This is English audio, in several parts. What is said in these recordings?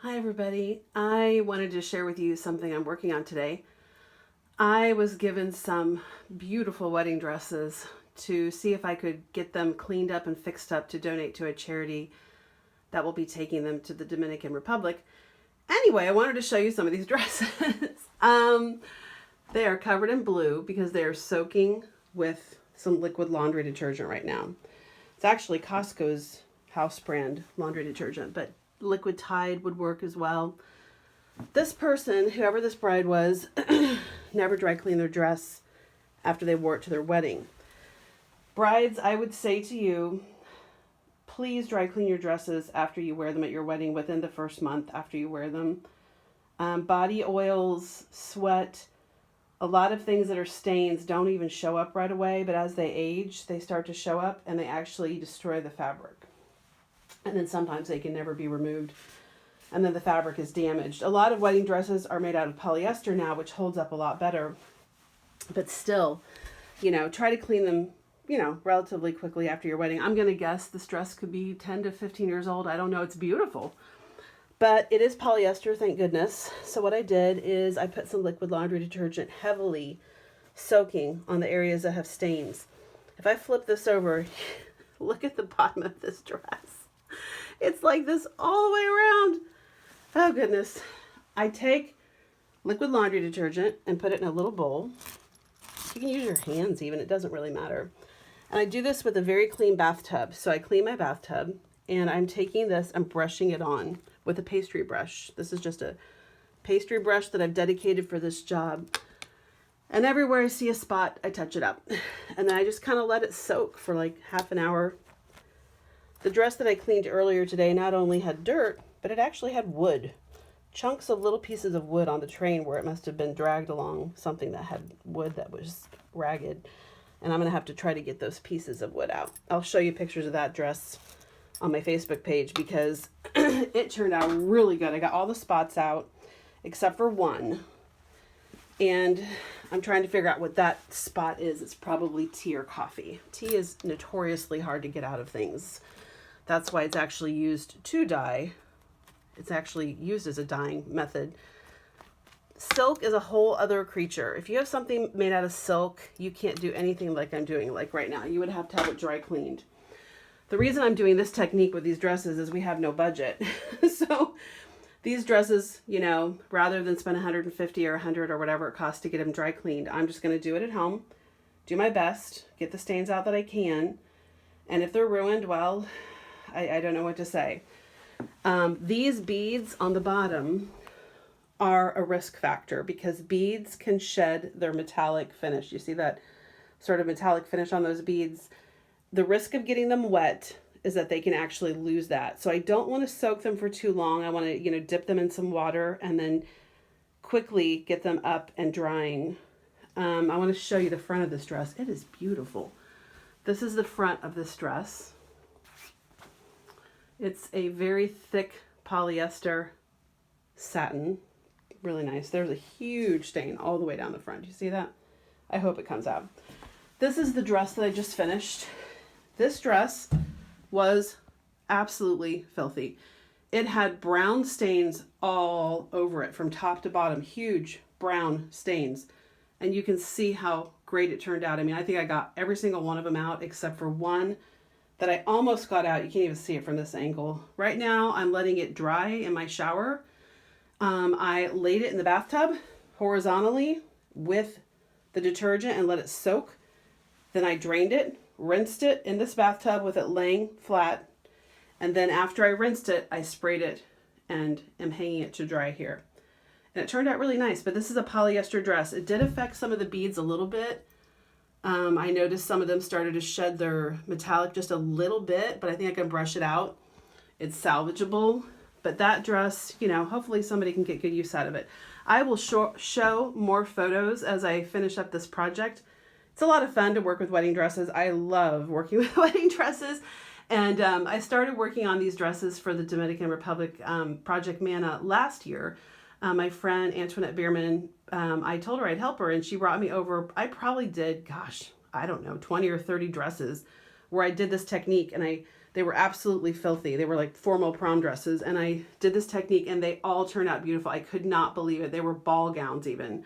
Hi everybody. I wanted to share with you something I'm working on today. I was given some beautiful wedding dresses to see if I could get them cleaned up and fixed up to donate to a charity that will be taking them to the Dominican Republic. Anyway, I wanted to show you some of these dresses. They are covered in blue because they are soaking with some liquid laundry detergent right now. It's actually Costco's house brand laundry detergent, but liquid Tide would work as well. This person, whoever this bride was, never dry cleaned their dress after they wore it to their wedding. Brides, I would say to you, please dry clean your dresses after you wear them at your wedding within the first month after you wear them. Body oils, sweat, a lot of things that are stains don't even show up right away, but as they age, they start to show up and they actually destroy the fabric. And then sometimes they can never be removed. And then the fabric is damaged. A lot of wedding dresses are made out of polyester now, which holds up a lot better. But still, try to clean them, relatively quickly after your wedding. I'm going to guess this dress could be 10 to 15 years old. I don't know. It's beautiful. But it is polyester, thank goodness. So what I did is I put some liquid laundry detergent heavily soaking on the areas that have stains. If I flip this over, look at the bottom of this dress. It's like this all the way around. Oh goodness. I take liquid laundry detergent and put it in a little bowl. You can use your hands even, it doesn't really matter. And I do this with a very clean bathtub. So I clean my bathtub and I'm taking this, I'm brushing it on with a pastry brush. This is just a pastry brush that I've dedicated for this job. And everywhere I see a spot, I touch it up. And then I just kind of let it soak for like half an hour. The dress that I cleaned earlier today not only had dirt, but it actually had wood. Chunks of little pieces of wood on the train where it must have been dragged along something that had wood that was ragged. And I'm going to have to try to get those pieces of wood out. I'll show you pictures of that dress on my Facebook page because it turned out really good. I got all the spots out except for one. And I'm trying to figure out what that spot is. It's probably tea or coffee. Tea is notoriously hard to get out of things. That's why it's actually used to dye. It's actually used as a dyeing method. Silk is a whole other creature. If you have something made out of silk, you can't do anything like I'm doing like right now. You would have to have it dry cleaned. The reason I'm doing this technique with these dresses is we have no budget. So these dresses, rather than spend $150 or $100 or whatever it costs to get them dry cleaned, I'm just going to do it at home, do my best, get the stains out that I can. And if they're ruined, well, I don't know what to say. These beads on the bottom are a risk factor because beads can shed their metallic finish. You see that sort of metallic finish on those beads? The risk of getting them wet is that they can actually lose that. So I don't want to soak them for too long. I want to, dip them in some water and then quickly get them up and drying. I want to show you the front of this dress. It is beautiful. This is the front of this dress. It's a very thick polyester satin. Really nice. There's a huge stain all the way down the front. Do you see that? I hope it comes out. This is the dress that I just finished. This dress was absolutely filthy. It had brown stains all over it from top to bottom. Huge brown stains. And you can see how great it turned out. I mean, I think I got every single one of them out except for one that I almost got out. You can't even see it from this angle. Right now, I'm letting it dry in my shower. I laid it in the bathtub horizontally with the detergent and let it soak. Then I drained it, rinsed it in this bathtub with it laying flat. And then after I rinsed it, I sprayed it and am hanging it to dry here. And it turned out really nice, but this is a polyester dress. It did affect some of the beads a little bit. I noticed some of them started to shed their metallic just a little bit, but I think I can brush it out. It's salvageable, but that dress, hopefully somebody can get good use out of it. I will show more photos as I finish up this project. It's a lot of fun to work with wedding dresses. I love working with wedding dresses. And I started working on these dresses for the Dominican Republic Project Manna last year. My friend Antoinette Bierman, I told her I'd help her, and she brought me over. I probably did, 20 or 30 dresses where I did this technique, and I They were absolutely filthy. They were like formal prom dresses. And I did this technique and they all turned out beautiful. I could not believe it. They were ball gowns even.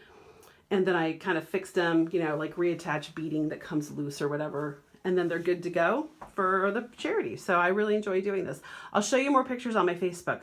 And then I kind of fixed them, you know, like reattach beading that comes loose or whatever. And then they're good to go for the charity. So I really enjoy doing this. I'll show you more pictures on my Facebook.